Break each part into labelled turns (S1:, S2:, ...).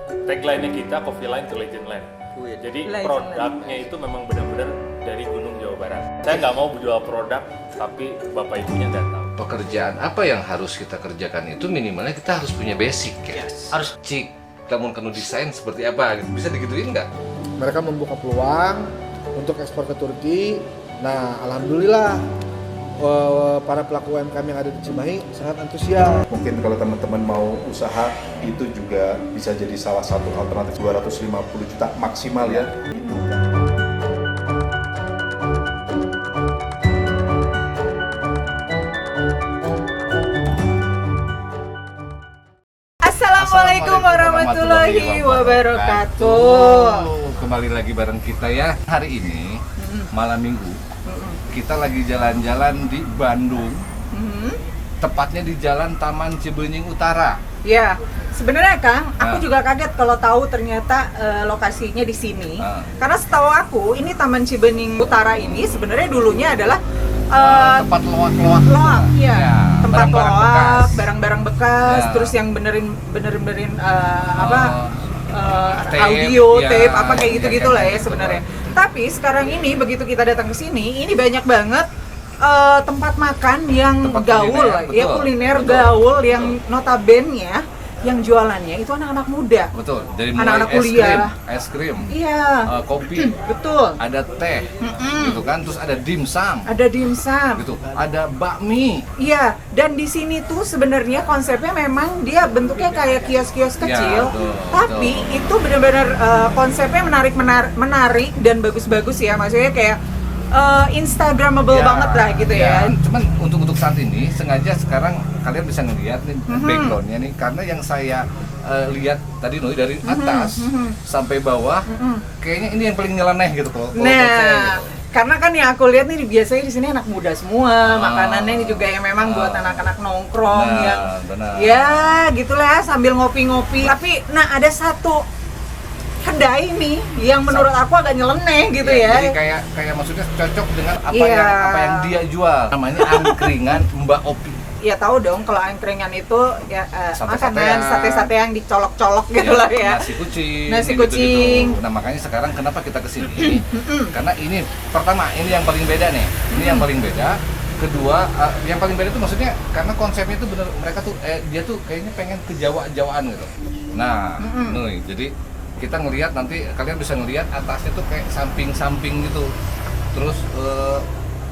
S1: Tagline-nya kita Coffee Line to Legend Land. Jadi
S2: Legend
S1: produknya itu memang benar-benar dari Gunung Jawa Barat. Saya nggak mau jual produk, tapi bapak ibunya nggak tahu.
S3: Pekerjaan apa yang harus kita kerjakan itu minimalnya kita harus punya basic ya. Harus cik, kamu kenu desain seperti apa, bisa digituin nggak?
S4: Mereka membuka peluang untuk ekspor ke Turki. Nah, alhamdulillah para pelaku UMKM yang ada di Cimahi sangat antusias.
S5: Mungkin kalau teman-teman mau usaha itu juga bisa jadi salah satu alternatif 250 juta maksimal ya. Gitu.
S2: Assalamualaikum warahmatullahi wabarakatuh.
S3: Kembali lagi bareng kita ya. Hari ini malam minggu kita lagi jalan-jalan di Bandung. Tepatnya di Jalan Taman Cibenying Utara.
S2: Ya, sebenarnya Kang, aku
S3: Nah.
S2: juga kaget kalau tahu ternyata lokasinya di sini. Karena setahu aku, ini Taman Cibenying Utara ini sebenarnya dulunya adalah
S3: Tempat loak-loak.
S2: loak, iya.
S3: Ya,
S2: Tempat
S3: barang-barang
S2: loak,
S3: bekas.
S2: barang-barang bekas,
S3: Ya.
S2: terus yang benerin
S3: Tape,
S2: audio,
S3: ya,
S2: tape, apa kayak gitu-gitu
S3: ya,
S2: lah ya
S3: gitu.
S2: sebenarnya. Tapi sekarang ini begitu kita datang ke sini, ini banyak banget tempat makan yang
S3: Tempat
S2: gaul,
S3: kuliner,
S2: ya
S3: betul.
S2: kuliner
S3: Betul.
S2: gaul yang notabene-nya yang jualannya itu anak-anak muda.
S3: Betul, dari mulai
S2: Anak-anak kuliah.
S3: es krim,
S2: Iya,
S3: kopi,
S2: betul.
S3: ada teh, gitu kan, terus ada dimsum,
S2: Ada dimsum.
S3: gitu, ada bakmi.
S2: Iya, dan di sini tuh sebenarnya konsepnya memang dia bentuknya kayak kios-kios kecil,
S3: betul,
S2: tapi
S3: betul.
S2: itu benar-benar konsepnya menarik dan bagus-bagus ya, maksudnya kayak Instagramable banget lah gitu ya.
S3: Cuman untuk saat ini sengaja sekarang kalian bisa ngeliat nih backgroundnya nih, karena yang saya lihat tadi Noi dari atas sampai bawah, kayaknya ini yang paling nyeleneh gitu kalau menurut saya,
S2: Nah,
S3: gitu.
S2: karena kan yang aku lihat nih biasanya di sini anak muda semua, makanannya ini juga yang memang buat anak-anak nongkrong
S3: Benar,
S2: yang
S3: benar.
S2: ya gitulah sambil ngopi-ngopi. Tapi nah ada satu kedai nih yang menurut aku agak nyeleneh gitu
S3: Jadi
S2: ya.
S3: kayak maksudnya cocok dengan apa
S2: Iya.
S3: yang dia jual. Namanya angkringan Mbak Opi.
S2: Ya tahu dong kalau angkringan itu ya
S3: Sate-satean.
S2: makanan sate-sate yang dicolok-colok gitu lah ya.
S3: Nasi kucing.
S2: Nasi
S3: gitu-gitu.
S2: kucing.
S3: Nah makanya sekarang kenapa kita kesini? Karena ini pertama ini yang paling beda nih. Ini yang paling beda. Kedua, yang paling beda itu maksudnya karena konsepnya itu bener mereka tuh dia tuh kayaknya pengen ke Jawa-Jawaan gitu. Nah, nih jadi kita ngelihat nanti kalian bisa ngelihat atasnya tuh kayak samping-samping gitu. Terus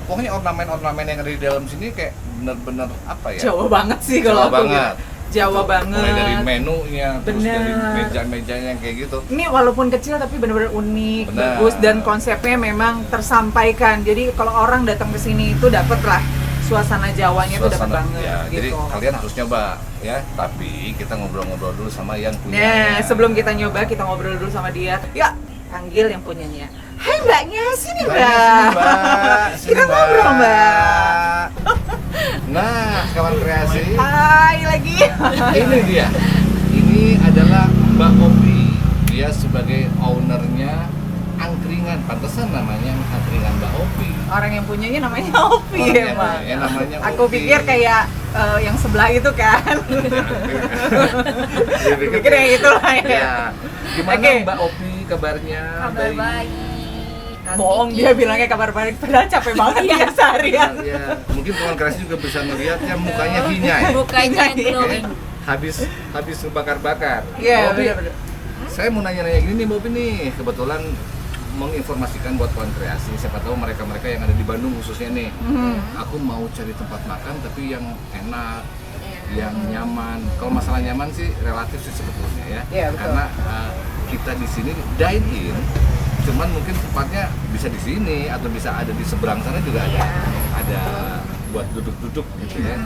S3: pokoknya ornamen-ornamen yang ada di dalam sini kayak bener-bener apa ya?
S2: Jawa banget sih
S3: Jawa
S2: kalau aku
S3: banget.
S2: gitu. Jawa banget.
S3: Mulai dari menunya, terus
S2: Bener.
S3: dari meja-mejanya yang kayak gitu.
S2: Ini walaupun kecil tapi benar-benar unik,
S3: Benar.
S2: bagus dan konsepnya memang tersampaikan. Jadi kalau orang datang ke sini itu dapet lah suasana Jawanya itu dapat banget
S3: ya,
S2: gitu.
S3: jadi kalian harus nyoba ya. Tapi kita ngobrol-ngobrol dulu sama yang punya.
S2: Nah, sebelum kita nyoba, kita ngobrol dulu sama dia. Ya, panggil yang punyanya. Hai Mbaknya, sini Mbak. Kita ngobrol Mbak.
S3: Nah, kawan kreasi.
S2: Hai lagi.
S3: Ini dia. Ini adalah Mbak Opi. Dia sebagai ownernya angkringan. Pantesan namanya angkringan Mbak Opi.
S2: Orang yang punyanya namanya Opi
S3: Orang yang
S2: emang.
S3: punyanya namanya
S2: Aku
S3: Opi.
S2: pikir kayak yang sebelah itu kan.
S3: Dia pikir
S2: Pikir yang itulah ya.
S3: Ya. Gimana
S2: Oke.
S3: Mbak Opi kabarnya?
S6: Kabar baik.
S2: Bohong dia bilangnya kabar baik, padahal capek banget dia seharian.
S3: Ya, mungkin kawan kreasi juga bisa ngelihatnya mukanya hinyai.
S6: Mukanya glowing.
S3: Habis bakar-bakar.
S2: Iya,
S3: Mbak Opi,
S2: benar-benar.
S3: saya mau nanya-nanya gini nih Mbak Opi nih, kebetulan menginformasikan buat kawan kreasi, siapa tahu mereka-mereka yang ada di Bandung khususnya nih, aku mau cari tempat makan tapi yang enak, yang nyaman. Kalau masalah nyaman sih relatif sih sebetulnya ya,
S2: Iya, betul.
S3: karena kita di sini dine in, cuman mungkin tempatnya bisa di sini atau bisa ada di seberang sana juga ada buat duduk-duduk gitu ya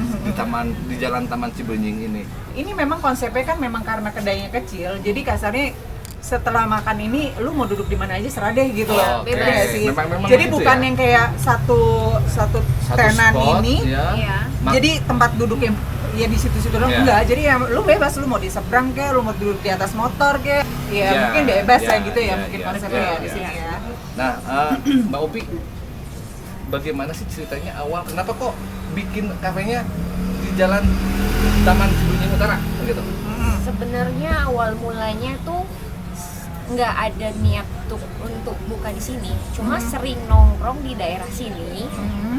S3: di jalan Taman Cibenying ini.
S2: Ini memang konsepnya kan memang karena kedainya kecil, jadi kasarnya setelah makan ini lu mau duduk di mana aja serah deh gitu ya.
S3: Oke.
S2: Bebas ya sih.
S3: Memang
S2: Jadi
S3: gitu
S2: bukan
S3: ya?
S2: yang kayak satu tenan
S3: spot,
S2: ini.
S3: ya.
S6: Iya.
S2: Jadi tempat duduk yang ya di situ-situ doang
S3: Iya.
S2: enggak. Jadi ya lu bebas, lu mau di seberang kek, lu mau duduk di atas motor kek. Ya
S3: Iya,
S2: mungkin bebas
S3: iya,
S2: ya gitu ya
S3: iya,
S2: mungkin
S3: iya,
S2: konsepnya
S3: iya,
S2: ya di
S3: iya.
S2: sini ya.
S3: Nah, Mbak Opi, bagaimana sih ceritanya awal? Kenapa kok bikin kafenya di jalan Taman Cibenying Utara gitu?
S6: Sebenarnya awal mulanya tuh nggak ada niat untuk buka di sini, cuma sering nongkrong di daerah sini.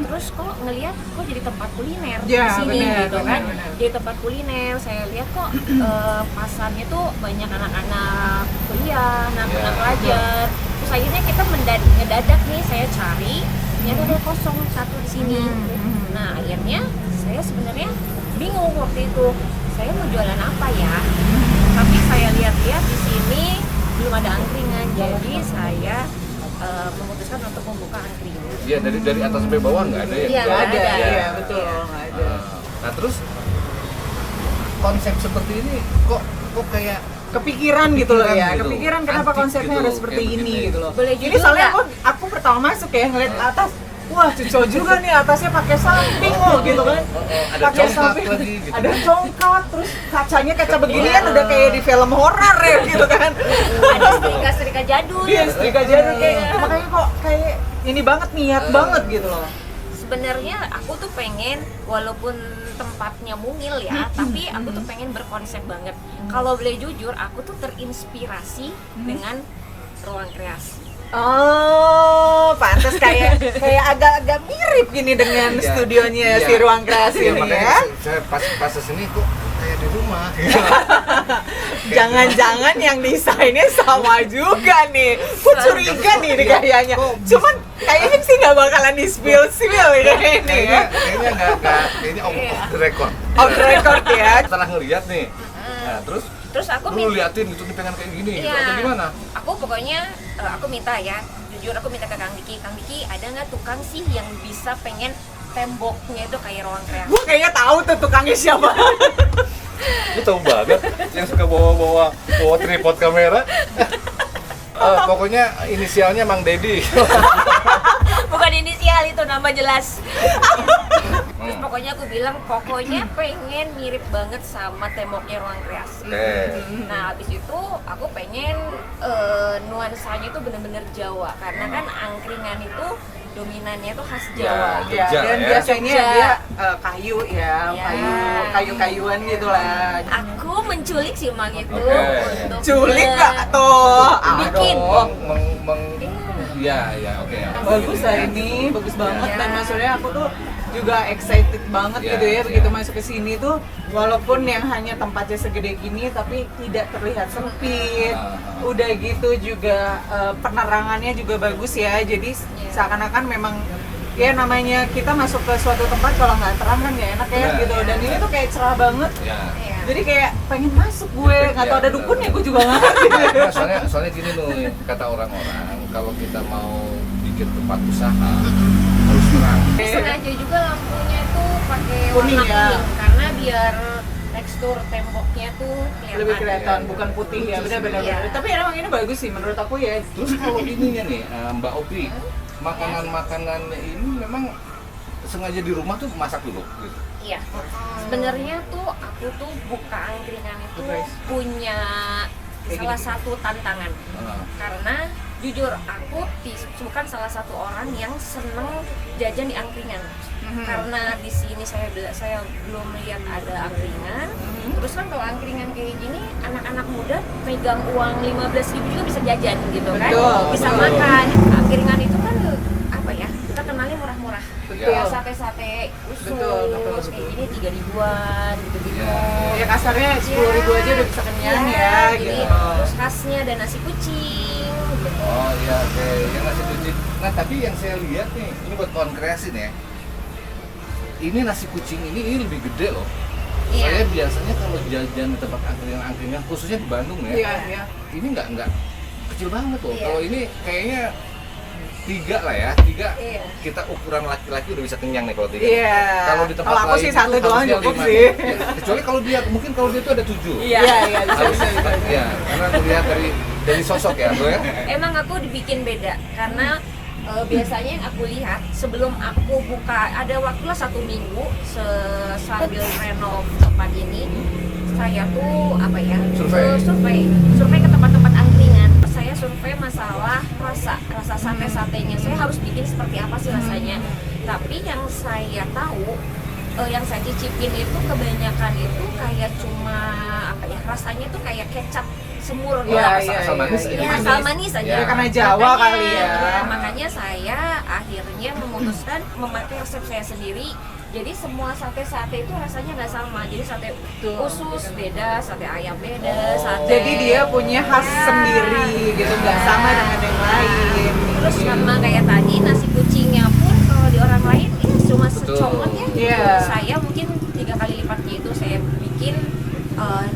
S6: Terus kok ngelihat kok jadi tempat kuliner di
S2: Ya,
S6: sini
S2: benar,
S6: gitu kan.
S2: benar.
S6: Jadi tempat kuliner, saya lihat kok pasarnya tuh banyak anak-anak kuliah, anak-anak pelajar. Terus akhirnya kita ngedadak nih, saya cari ternyata ada kosong satu di sini. Nah akhirnya saya sebenarnya bingung waktu itu, saya mau jualan apa ya? Tapi saya lihat-lihat di sini belum ada angkringan, jadi saya memutuskan untuk membuka angkringan.
S3: Iya, dari atas sampai bawah nggak ada ya?
S6: Iya,
S2: Nggak ada,
S6: ada.
S2: iya betul, nggak ada.
S3: Nah terus konsep seperti ini kok kayak
S2: Kepikiran gitu loh ya,
S3: gitu.
S2: kepikiran kenapa
S3: Antik
S2: konsepnya
S3: gitu,
S2: harus seperti
S3: kayak
S2: ini
S3: begini.
S2: gitu loh.
S6: Boleh
S2: Jadi
S6: jujur
S2: soalnya
S6: nggak?
S2: aku pertama masuk ya ngeliat atas, wah cocok juga nih atasnya pakai samping loh gitu kan.
S3: ada
S2: Pakai
S3: congkak
S2: samping,
S3: lagi gitu.
S2: ada congkak, terus kacanya kaca beginian udah kayak di film horor ya gitu kan.
S6: Ada setrika-setrika jadul.
S2: Iya, setrika jadul kayak makanya kok kayak ini banget niat banget gitu loh.
S6: Sebenarnya aku tuh pengen, walaupun tempatnya mungil ya, tapi aku tuh pengen berkonsep banget. Kalau boleh jujur, aku tuh terinspirasi dengan ruang kreasi.
S2: Oh, pantas kayak agak-agak mirip gini dengan
S3: Iya.
S2: studionya
S3: Iya.
S2: si Ruang Kreasi
S3: Iya,
S2: ini
S3: makanya
S2: ya.
S3: saya pas kesini kok kayak di rumah.
S2: Jangan-jangan yang desainnya sama juga nih. Aku curiga nih di kayaknya. Cuman kayaknya sih nggak bakalan di spill ya ini ya.
S3: Kayaknya off the record.
S2: Off the record ya.
S3: Setelah ngeliat nih, nah
S6: Terus aku
S3: lu liatin gitu nih pengen kayak gini gitu
S6: Iya.
S3: atau gimana?
S6: Aku pokoknya aku minta ya, jujur aku minta ke Kang Diki, ada nggak tukang sih yang bisa pengen temboknya itu kayak ruang kreasi?
S2: Gue kayaknya tahu tuh tukangnya siapa.
S3: Lu tahu banget yang suka bawa tripod kamera. Pokoknya inisialnya Mang Dedi.
S6: Bukan inisial, itu nama jelas. Terus pokoknya aku bilang, pokoknya pengen mirip banget sama temboknya ruang kreasi. Nah habis itu aku pengen nuansanya itu bener-bener Jawa, karena kan angkringan itu dominannya itu khas Jawa.
S3: Ya,
S2: Ya,
S3: Jogja
S2: dan
S3: ya.
S2: biasanya
S6: Jogja.
S2: dia kayu ya,
S6: Ya.
S2: kayu-kayuan gitu lah.
S6: Aku menculik si Mang itu
S3: Oke.
S6: untuk
S2: Culik nggak tuh?
S6: Bikin.
S3: Ya, oke.
S2: Bagus lah ini, bagus banget
S6: Ya.
S2: dan maksudnya aku tuh juga excited banget
S3: Ya,
S2: gitu ya
S3: ya.
S2: begitu masuk ke sini tuh walaupun yang hanya tempatnya segede gini tapi tidak terlihat sempit. Udah gitu juga penerangannya juga bagus ya. Jadi seakan-akan memang ya namanya kita masuk ke suatu tempat kalau nggak terang kan nggak enak ya
S3: Benar.
S2: gitu. Dan ini tuh kayak cerah banget.
S3: Ya.
S6: Iya.
S2: Jadi kayak pengen masuk gue, nggak tahu ada dukunnya gue juga nggak ngerti.
S3: Nah, soalnya gini nih kata orang-orang kalau kita mau bikin tempat usaha harus terang.
S6: Sengaja juga lampunya tuh pakai
S2: Kuning
S6: warna
S2: ya.
S6: kuning karena biar tekstur temboknya tuh kelihatan.
S2: Lebih kelihatan bukan putih ya, benar-benar.
S6: Iya.
S2: Tapi emang ini bagus sih menurut aku ya.
S3: Terus kalau ininya nih Mbak Opi, makanan-makanan ini memang sengaja di rumah tuh masak dulu gitu.
S6: Iya. Sebenarnya tuh aku tuh buka angkringan itu punya salah satu tantangan. Karena jujur aku bukan salah satu orang yang seneng jajan di angkringan. Karena di sini saya belum lihat ada angkringan. Terus kan kalau angkringan kayak gini anak-anak muda megang uang 15.000 juga bisa jajan gitu kan.
S2: Betul,
S6: Bisa
S2: betul.
S6: makan. Angkringan itu kan apa ya? Kita kenalnya murah-murah.
S2: Betul.
S6: Ya sate-sate usus
S2: Betul, betul,
S6: kayak
S2: betul.
S6: gini 3 ribuan gitu-gitu.
S2: Ya kasarnya 10.000 aja udah bisa kenyang ya
S6: jadi,
S2: gitu.
S6: Terus khasnya ada nasi kucing gitu.
S3: Oh iya, oke. Yang nasi kucing. Nah tapi yang saya lihat nih, ini buat kawan kreasi nih ya. Ini nasi kucing ini lebih gede loh.
S6: Iya.
S3: Saya biasanya kalau jajan di tempat angkringan khususnya di Bandung ya,
S2: Iya, iya.
S3: ini nggak kecil banget loh.
S6: Iya.
S3: Kalau ini kayaknya 3 lah ya, 3
S6: Iya.
S3: kita ukuran laki-laki udah bisa kenyang nih kalau 3.
S2: Iya.
S3: Kalau di tempat
S2: Kalau aku
S3: lain
S2: sih
S3: itu
S2: satu doang
S3: harusnya
S2: cukup
S3: 5.
S2: sih.
S3: Ya, kecuali kalau dia mungkin kalau dia tuh ada 7.
S2: Iya, iya, bisa.
S3: Ya, karena melihat dari sosok ya, bro ya.
S6: Emang aku dibikin beda karena biasanya yang aku lihat sebelum aku buka ada waktulah 1 minggu sambil renov tempat ini saya tuh apa ya survei ke tempat-tempat angkringan. Saya survei masalah rasa sate-satenya, saya harus bikin seperti apa sih rasanya. Tapi yang saya tahu yang saya cicipin itu kebanyakan itu kayak cuma apa ya, rasanya tuh kayak kecap semur
S2: Iya,
S6: doang.
S2: iya,
S3: asal manis
S2: iya,
S3: aja.
S6: Ya, asal manis aja.
S3: Ya,
S2: karena Jawa kali ya.
S6: Makanya saya akhirnya memutuskan memakai resep saya sendiri. Jadi semua sate-sate itu rasanya nggak sama. Jadi sate usus beda, sate ayam beda, sate.
S2: Jadi dia punya khas sendiri gitu, nggak sama dengan yang lain.
S6: Terus sama kayak tadi nasi kucingnya pun kalau di orang lain ini cuma
S3: Betul.
S6: secomot ya.
S2: Iya.
S6: Saya mungkin 3 kali lipatnya itu saya bikin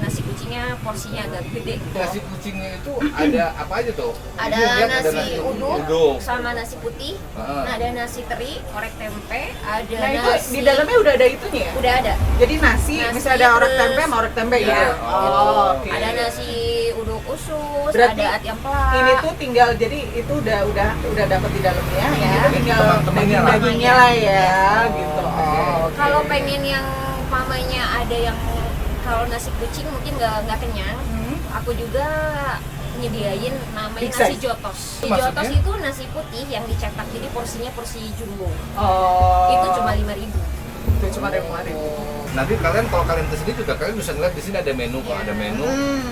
S6: nasi kucingnya porsinya agak gede.
S3: Nasi kucingnya itu ada apa aja tuh?
S6: Ada
S3: Ini lihat
S6: nasi uduk
S3: uduk.
S6: sama nasi putih.
S3: Heeh.
S6: Nah, ada nasi teri, orek tempe, ada
S2: Nah itu
S6: nasi
S2: di dalamnya udah ada itunya ya?
S6: udah ada.
S2: Jadi nasi misalnya ada orek
S6: terus-
S2: tempe sama orek tempe
S3: Iya.
S2: ya?
S3: Oh,
S2: oke.
S6: Ada nasi uduk usus,
S2: Berarti
S6: ada ayam pelak.
S2: ini tuh tinggal, jadi itu udah dapet di dalamnya ya,
S6: Ya.
S2: itu tinggal
S3: Teman-temannya lah.
S2: daging-dagingnya lah ya, gitu. Oh, oke.
S6: Kalau pengen yang mamanya ada yang kalau nasi kucing mungkin nggak kenyang, aku juga nyediain namanya
S2: Big
S6: nasi
S2: size.
S6: jotos.
S3: Itu
S6: Di jotos
S3: maksudnya?
S6: itu nasi putih yang dicetak, jadi porsinya porsi jumbo.
S2: Oh,
S6: Itu cuma 5.000.
S2: itu cuma ribu-ribu.
S3: Nanti kalian kalau kalian kesini juga kalian bisa ngeliat di sini ada menu kok, ada menu,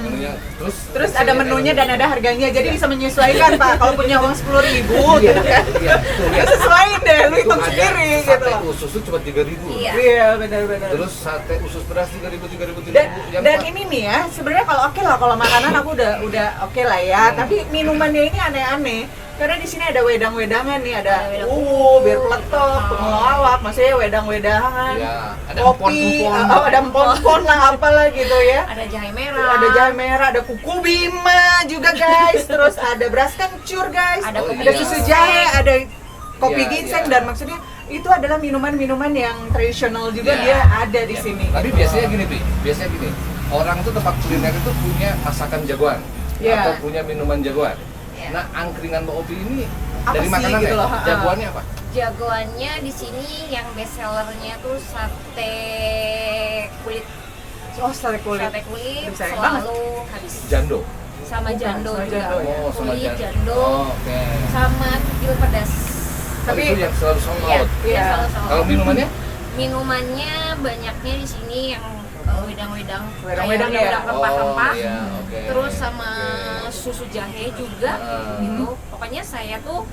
S3: menunya. Terus
S2: Terus ada menunya dan ada harganya, jadi bisa menyesuaikan Pak. Kalau punya uang 10.000
S3: Iya,
S2: gitu kan,
S3: iya, betul,
S2: ya
S3: ya.
S2: sesuaiin deh, lu
S3: Itu
S2: hitung
S3: ada
S2: sendiri
S3: sate
S2: gitu.
S3: usus tuh cuma 3.000.
S6: Iya.
S2: Iya, benar-benar.
S3: Terus sate usus beras 3.000, 3.000,
S2: Dan,
S3: 3.000.
S2: dan ini nih ya, sebenarnya kalau oke lah, kalau makanan aku udah oke lah ya. Tapi minumannya ini aneh-aneh. Karena di sini ada wedang-wedangan nih, ada
S6: Ada wedang
S2: bir peletok, pengelawak, maksudnya wedang-wedangan,
S3: Iya, ada
S2: kopi,
S3: empon-empon.
S2: ada empon-empon lah apalah gitu ya.
S6: Ada jahe merah.
S2: Ada jahe merah, ada kuku bima juga guys, terus ada beras kencur guys,
S6: Ada
S3: kopi
S2: ada
S3: ginseng.
S2: susu jahe, ada kopi
S3: Iya,
S2: ginseng,
S3: iya.
S2: dan maksudnya itu adalah minuman-minuman yang tradisional juga
S3: Iya.
S2: dia ada di
S3: Iya.
S2: sini.
S3: Tapi biasanya gini, Pi. Biasanya gini. Orang tuh tempat kuliner itu punya masakan jagoan
S2: Iya.
S3: atau punya minuman jagoan.
S6: Iya.
S3: Nah, angkringan Mbak Opi ini
S2: Apa
S3: dari
S2: sih
S3: makanan
S2: gitu
S3: ya?
S2: loh, ha-ha.
S3: Jagoannya apa?
S6: Jagoannya di sini yang best sellernya tuh sate kulit.
S2: Oh, sate kulit.
S6: Sate kulit
S2: Sayang
S6: selalu habis.
S3: Jando.
S6: Sama
S2: Bukan,
S6: jando
S2: sama
S6: juga.
S2: jando ya.
S3: Oh, sama
S6: Kulit
S3: jando.
S6: jando
S3: Oh, oke.
S6: sama kikil pedas.
S3: Tapi
S2: Tapi-
S3: itu yang selalu sold
S6: Iya,
S3: out.
S2: Iya.
S6: selalu sold
S3: Kalau
S6: out.
S3: minumannya?
S6: Minumannya banyaknya di sini yang wedang-wedang,
S2: Wedang-wedang
S6: kayak
S2: ya?
S6: rempah-rempah.
S3: Oh, iya, oke.
S6: Terus sama
S3: Oke.
S6: susu jahe juga gitu. Pokoknya saya tuh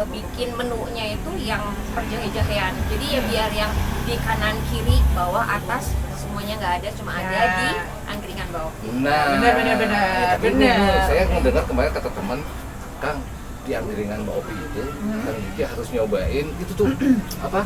S6: bikin menunya itu yang perjahe-jahean. Jadi ya biar yang di kanan kiri bawah atas semuanya nggak ada, cuma ada
S2: Ya.
S6: di angkringan bawah.
S3: Nah,
S2: Benar.
S3: tapi ini saya mendengar kemarin kata teman, Kang, di angkringan Mbak Opi itu, Kang Diki harus nyobain itu tuh apa?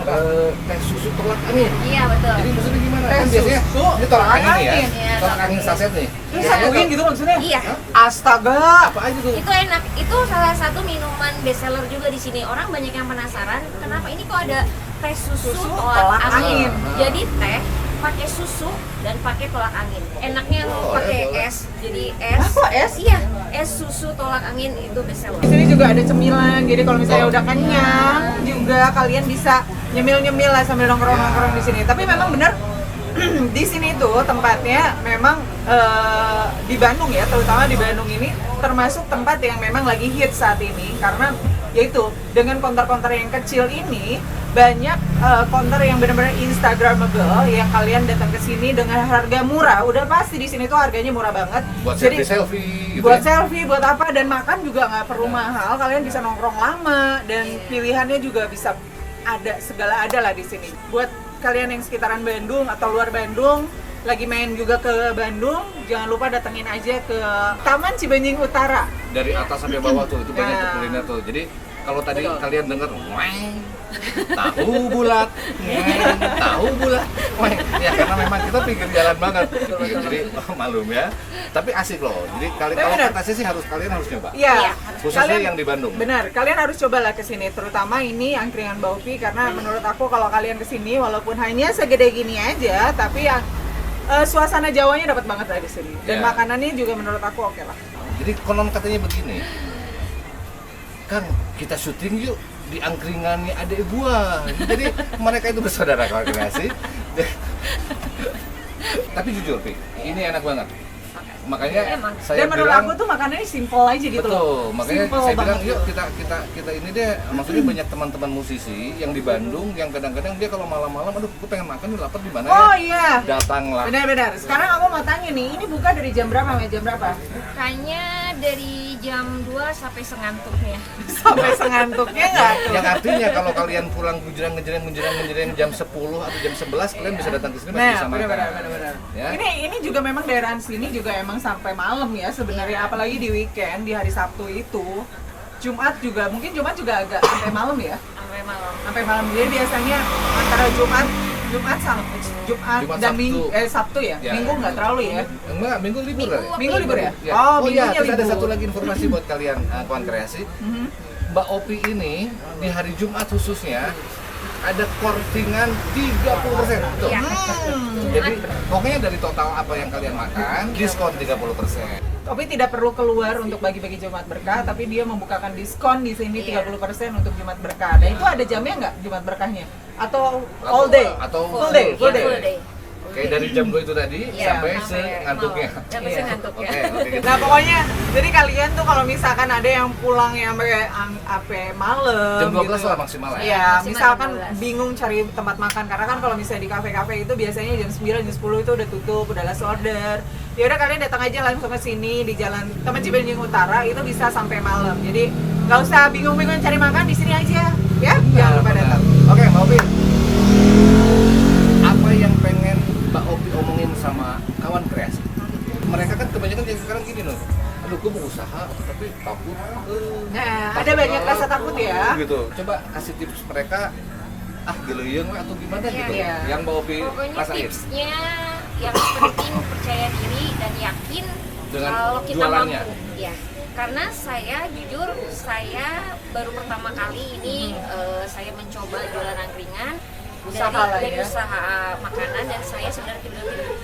S3: Teh susu tolak angin.
S6: Iya betul.
S3: Jadi maksudnya gimana?
S2: Teh
S3: Kan biasanya
S2: susu
S3: ini tolak angin nih ya,
S2: angin.
S6: Iya,
S3: tolak angin saset nih.
S2: Terus satuin gitu maksudnya?
S6: Iya.
S2: Astaga.
S3: Apa aja tuh?
S6: Itu enak. Itu salah satu minuman best seller juga di sini. Orang banyak yang penasaran kenapa ini kok ada teh susu,
S2: Susu
S6: tolak
S2: tolak
S6: angin.
S3: angin.
S6: Jadi teh pakai susu dan pakai tolak angin. Enaknya
S3: Oh,
S6: pakai
S3: boleh.
S6: es. Jadi es.
S2: Hah, kok es?
S6: Iya, es susu tolak angin itu best seller.
S2: Di sini juga ada cemilan, jadi kalau misalnya
S3: Oh.
S2: udah kenyang juga kalian bisa nyemil-nyemil lah sambil nongkrong-nongkrong di sini. Tapi memang benar di sini tuh tempatnya memang di Bandung ya, terutama di Bandung ini termasuk tempat yang memang lagi hit saat ini karena yaitu dengan konter-konter yang kecil ini banyak konter yang benar-benar instagramable yang kalian datang ke sini dengan harga murah. Udah pasti di sini tuh harganya murah banget.
S3: Buat
S2: Jadi
S3: selfie gitu
S2: buat
S3: ya?
S2: selfie, buat apa, dan makan juga nggak perlu mahal. Kalian bisa nongkrong lama dan pilihannya juga bisa ada, segala ada lah di sini. Buat kalian yang sekitaran Bandung atau luar Bandung lagi main juga ke Bandung, jangan lupa datengin aja ke Taman Cibenying Utara.
S3: Dari atas sampai bawah tuh, itu banyak
S2: Nah.
S3: tuh kuliner tuh. Jadi kalau tadi
S2: Betul.
S3: kalian denger weng, tahu bulat, weng, tahu bulat, weng. Ya karena memang kita pinggir jalan banget. Jadi malum ya. Tapi asik loh. Jadi
S2: Tapi
S3: kalau
S2: benar.
S3: kata saya sih kalian harus nyoba.
S2: Iya,
S6: Iya,
S3: Khususnya yang di Bandung.
S2: Benar, kalian harus cobalah ke sini, terutama ini angkringan Baupi karena menurut aku kalau kalian ke sini walaupun hanya segede gini aja, tapi yang suasana Jawanya dapat banget lah di sini. Dan
S3: Iya.
S2: makanannya juga menurut aku oke lah.
S3: Jadi konon katanya begini, Kang, kita syuting yuk di angkringannya adik gua. Jadi mereka itu bersaudara kalau kasih. Tapi jujur, Pi, ini enak banget. makanya
S6: Emang.
S3: saya
S2: Dan menurut
S3: bilang
S2: aku tuh makanannya simple aja gitu
S3: betul,
S2: loh.
S3: makanya
S2: Simple
S3: saya bilang
S2: banget.
S3: yuk kita ini deh, maksudnya banyak teman-teman musisi yang di Bandung yang kadang-kadang dia kalau malam-malam, aduh gue pengen makan nih, lapar di mana
S2: Oh
S3: ya?
S2: iya.
S3: Datanglah.
S2: Benar-benar. Sekarang aku mau tanya nih, ini buka dari jam berapa sampai jam berapa?
S6: Bukanya dari jam 2 sampai sengantuknya.
S2: Sampai sengantuknya nggak tuh?
S3: Yang artinya kalau kalian pulang menjelang jam 10 atau jam 11 kalian bisa datang ke sini masih bisa
S2: Nah,
S3: makan.
S2: benar-benar.
S3: Ya.
S2: Ini juga memang daerah sini juga emang sampai malam ya sebenarnya, apalagi di weekend, di hari Sabtu itu. Jumat juga, mungkin Jumat juga agak sampai malam ya.
S6: Sampai malam.
S2: Sampai malam. Jadi biasanya antara Jumat sama Jumat
S3: Jumat,
S2: dan
S3: Sabtu.
S2: Sabtu ya.
S3: Ya.
S2: Minggu nggak terlalu ya.
S3: Enggak, minggu libur
S6: Minggu.
S3: kali ya?
S2: Minggu libur ya?
S3: Ya.
S2: Oh,
S3: Oh iya,
S2: minggunya
S3: terus ada
S2: libur.
S3: satu lagi informasi buat kalian kawan kreasi. Mbak Opi ini di hari Jumat khususnya ada kortingan 30%. Betul.
S6: Iya.
S3: Jadi pokoknya dari total apa yang kalian makan diskon 30%.
S2: Tapi tidak perlu keluar untuk bagi-bagi Jumat Berkah, tapi dia membukakan diskon di sini
S6: Iya.
S2: 30% untuk Jumat Berkah. Dan itu ada jamnya nggak Jumat Berkahnya? Atau all day?
S3: Atau
S2: Full day, full
S6: Iya,
S2: day.
S6: full day.
S3: Kayak dari jam 2 itu tadi
S6: Iya,
S3: sampai sengantuknya.
S6: malam. Sampai
S2: Iya.
S6: sengantuknya.
S3: Oke, gitu.
S2: Nah pokoknya, jadi kalian tuh kalau misalkan ada yang pulang yang sampai malam
S3: Jam 12
S2: gitu.
S3: lah maksimal ya.
S2: Iya,
S6: Maksimal
S2: misalkan
S6: jam 12.
S2: bingung cari tempat makan karena kan kalau misalnya di kafe-kafe itu biasanya jam 9, jam 10 itu udah tutup, udah last order. Ya udah kalian datang aja langsung ke sini di Jalan Taman Cibenying Utara itu bisa sampai malam. Jadi nggak usah bingung-bingung cari makan di sini aja, ya. Jangan lupa
S3: benar.
S2: datang.
S3: Oke, Mbak Opi. Apa yang pengen Mbak Opi omongin sama kawan kreasi? Mereka kan kebanyakan yang sekarang gini loh. Aduh, gue mau usaha tapi takut.
S2: Nah, ada banyak rasa takut ya.
S3: Gitu. Coba kasih tips mereka geleyeng we atau gimana
S6: Iya,
S3: gitu.
S2: iya.
S3: Yang Mbak Opi
S6: Pokoknya
S3: rasain.
S6: tipsnya yang penting percaya diri dan yakin
S3: Dengan
S6: kalau kita
S3: jualannya.
S6: mampu. Ya, karena saya jujur saya baru pertama kali ini saya mencoba jualan angkringan
S2: Usaha lah
S6: dari
S2: ya.
S6: usaha makanan dan saya sebenarnya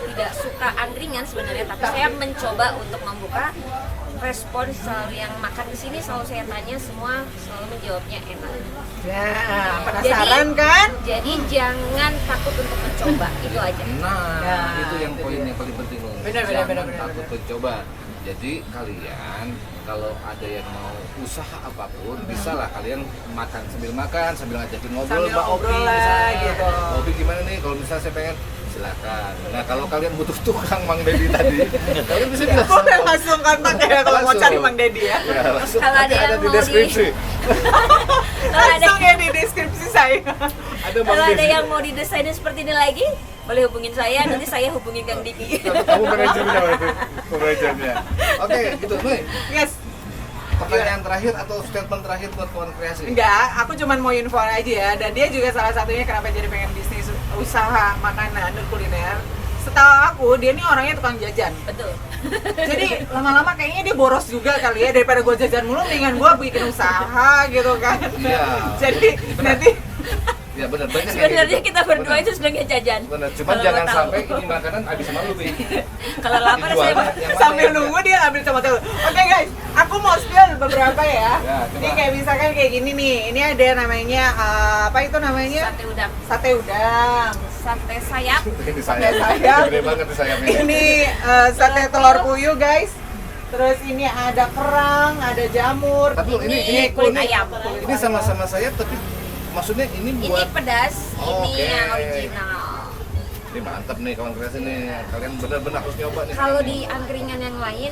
S6: tidak suka angkringan sebenarnya tapi saya mencoba untuk membuka. Respon selalu yang makan di sini selalu saya tanya semua selalu menjawabnya enak.
S2: Nah, penasaran kan?
S6: Jadi jangan takut untuk mencoba, itu aja.
S3: Nah,
S2: Ya,
S3: itu yang
S2: itu
S3: poin
S2: dia.
S3: yang paling penting loh.
S2: Benar,
S3: Jangan
S2: benar,
S3: takut
S2: benar.
S3: mencoba. Jadi kalian kalau ada yang mau usaha apapun, bisa lah kalian makan sambil ngajakin ngobrol,
S2: Sambil
S3: Mbak Opi
S2: ngobrol lah,
S3: misalnya.
S2: gitu.
S3: Mbak Opi gimana nih kalau misalnya saya pengen silakan. Nah kalau kalian butuh tukang Mang Dedi tadi, kalian bisa bilang
S2: Boleh
S3: sama-
S2: langsung kontak ya kalau mau
S3: Langsung.
S2: cari Mang Dedi ya.
S3: Ya, langsung
S6: Kalau ada
S3: nanti
S6: yang
S3: di
S6: mau
S3: deskripsi.
S6: Kalau ada,
S2: Langsung ya di deskripsi saya.
S3: Ada Mang
S6: kalau ada
S3: Dedi.
S6: yang mau didesainin seperti ini lagi, boleh hubungin saya, nanti saya hubungin Kang Diki.
S3: Kamu manajernya berarti, manajernya. Oke, gitu, Nih.
S2: Yes.
S3: Pertanyaan terakhir atau statement terakhir buat kawan kreasi?
S2: Enggak, aku cuma mau info aja ya. Dan dia juga salah satunya kenapa jadi pengen bisnis usaha makanan dan kuliner. Setahu aku, dia ini orangnya tukang jajan.
S6: Betul.
S2: Jadi lama-lama kayaknya dia boros juga kali ya, daripada gue jajan mulu, mendingan gue bikin usaha gitu kan.
S3: Iya.
S2: Jadi nanti
S3: Ya benar, banyak yang
S6: Sebenarnya
S3: kayak gitu.
S6: kita berdua
S3: Benar.
S6: itu sebenarnya jajan.
S3: Benar, cuma
S6: Kalau
S3: jangan
S6: lo tahu.
S3: sampai ini makanan habis sama lu, Bi.
S6: Kalau lapar
S3: Dijual
S6: saya
S3: yang mana
S2: sambil
S3: yang
S2: nunggu dia ambil tomato. Oke guys, aku mau spill beberapa ya.
S3: Ya, coba.
S2: Ini kayak misalkan kayak gini nih. Ini ada namanya apa itu namanya?
S6: sate udang,
S2: Sate udang.
S6: sate sayap,
S3: Ini
S2: Sate
S3: sayap.
S2: sayap.
S3: Gede banget nih sayapnya.
S2: Ini sate telur puyuh guys. Terus ini ada kerang, ada jamur.
S3: Tapi
S6: ini kulit ayam.
S3: Ini sama-sama sayap tapi maksudnya ini
S6: Ini
S3: buat
S6: pedas, ini
S3: Oke.
S6: yang original.
S3: ini mantap nih kawan kreasi nih. Kalian benar-benar harus nyoba nih.
S6: Kalau di angkringan yang lain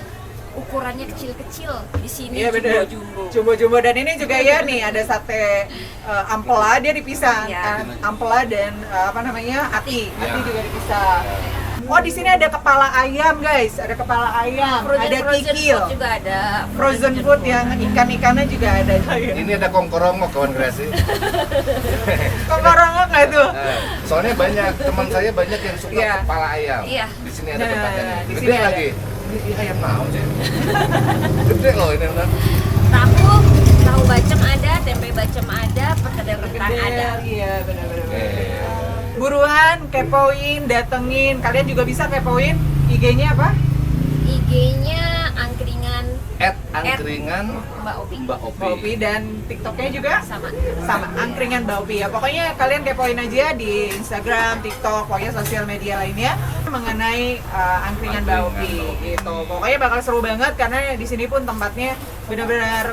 S6: ukurannya kecil-kecil, di sini
S2: Iya bener,
S6: jumbo-jumbo.
S2: jumbo-jumbo. Dan ini juga ya nih ada sate ampela, dia dipisah
S6: Iya.
S2: kan, ampela dan apa namanya ati
S3: Ya.
S2: juga dipisah. Oh di sini ada kepala ayam guys, ada kepala ayam, ada
S6: Frozen
S2: kikil,
S6: food juga ada.
S2: frozen food yang ikan-ikannya juga ada.
S3: Ini ada kongkorongok kawan kreasi.
S2: Kok korongok nggak tuh?
S3: Nah, soalnya banyak teman saya banyak yang suka
S2: Iya.
S3: kepala ayam.
S6: Iya.
S3: Di sini ada
S2: Nah,
S3: tempatnya nih.
S2: di
S3: Gede
S2: sini ada.
S3: lagi. Ini ayam naon sih? Gede loh ini benar.
S6: Tahu bacem ada, tempe bacem ada, perkedel kentang ada.
S2: Iya benar-benar.
S3: Eh,
S2: Buruan, kepoin, datengin. Kalian juga bisa kepoin IG-nya apa?
S6: IG-nya angkringan
S3: Angkringan
S6: Mbak Opi.
S3: Mbak Opi.
S2: Mbak Opi, dan TikToknya juga
S6: Sama.
S2: sama angkringan Mbak Opi ya. Pokoknya kalian kepoin aja di Instagram, TikTok, pokoknya sosial media lainnya mengenai angkringan Mbak Opi gitu. Pokoknya bakal seru banget karena di sini pun tempatnya benar-benar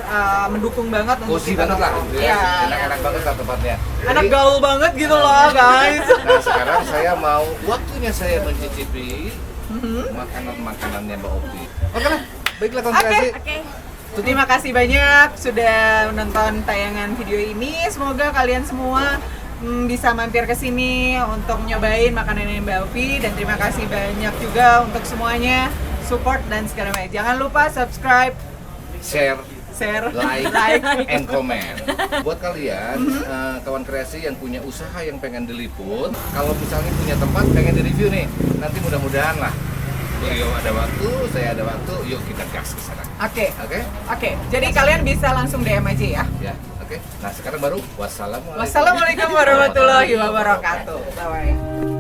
S2: mendukung banget untuk
S3: Cozy
S2: kita
S3: banget lah,
S2: nongkrong.
S3: gitu ya. Enak-enak banget lah tempatnya.
S2: Anak
S3: Jadi,
S2: gaul banget gitu loh guys.
S3: nah sekarang saya mau waktunya saya mencicipi makanan-makanannya Mbak Opi. Oke lah, baiklah konspirasi.
S6: Oke.
S2: Terima kasih banyak sudah menonton tayangan video ini. Semoga kalian semua bisa mampir ke sini untuk nyobain makanan Mbak Opi, dan terima kasih banyak juga untuk semuanya support dan segala macam. Jangan lupa subscribe,
S3: Share,
S2: share,
S3: like, and comment. Buat kalian kawan kreasi yang punya usaha yang pengen diliput, kalau misalnya punya tempat pengen direview nih, nanti mudah-mudahan lah beliau ada waktu, saya ada waktu, yuk kita gas ke sana.
S2: Oke.
S3: Oke?
S2: Oke, jadi kalian bisa langsung DM aja ya.
S3: Ya, oke. Nah, sekarang baru wassalamualaikum.
S2: Wassalamualaikum warahmatullahi wabarakatuh. Bye.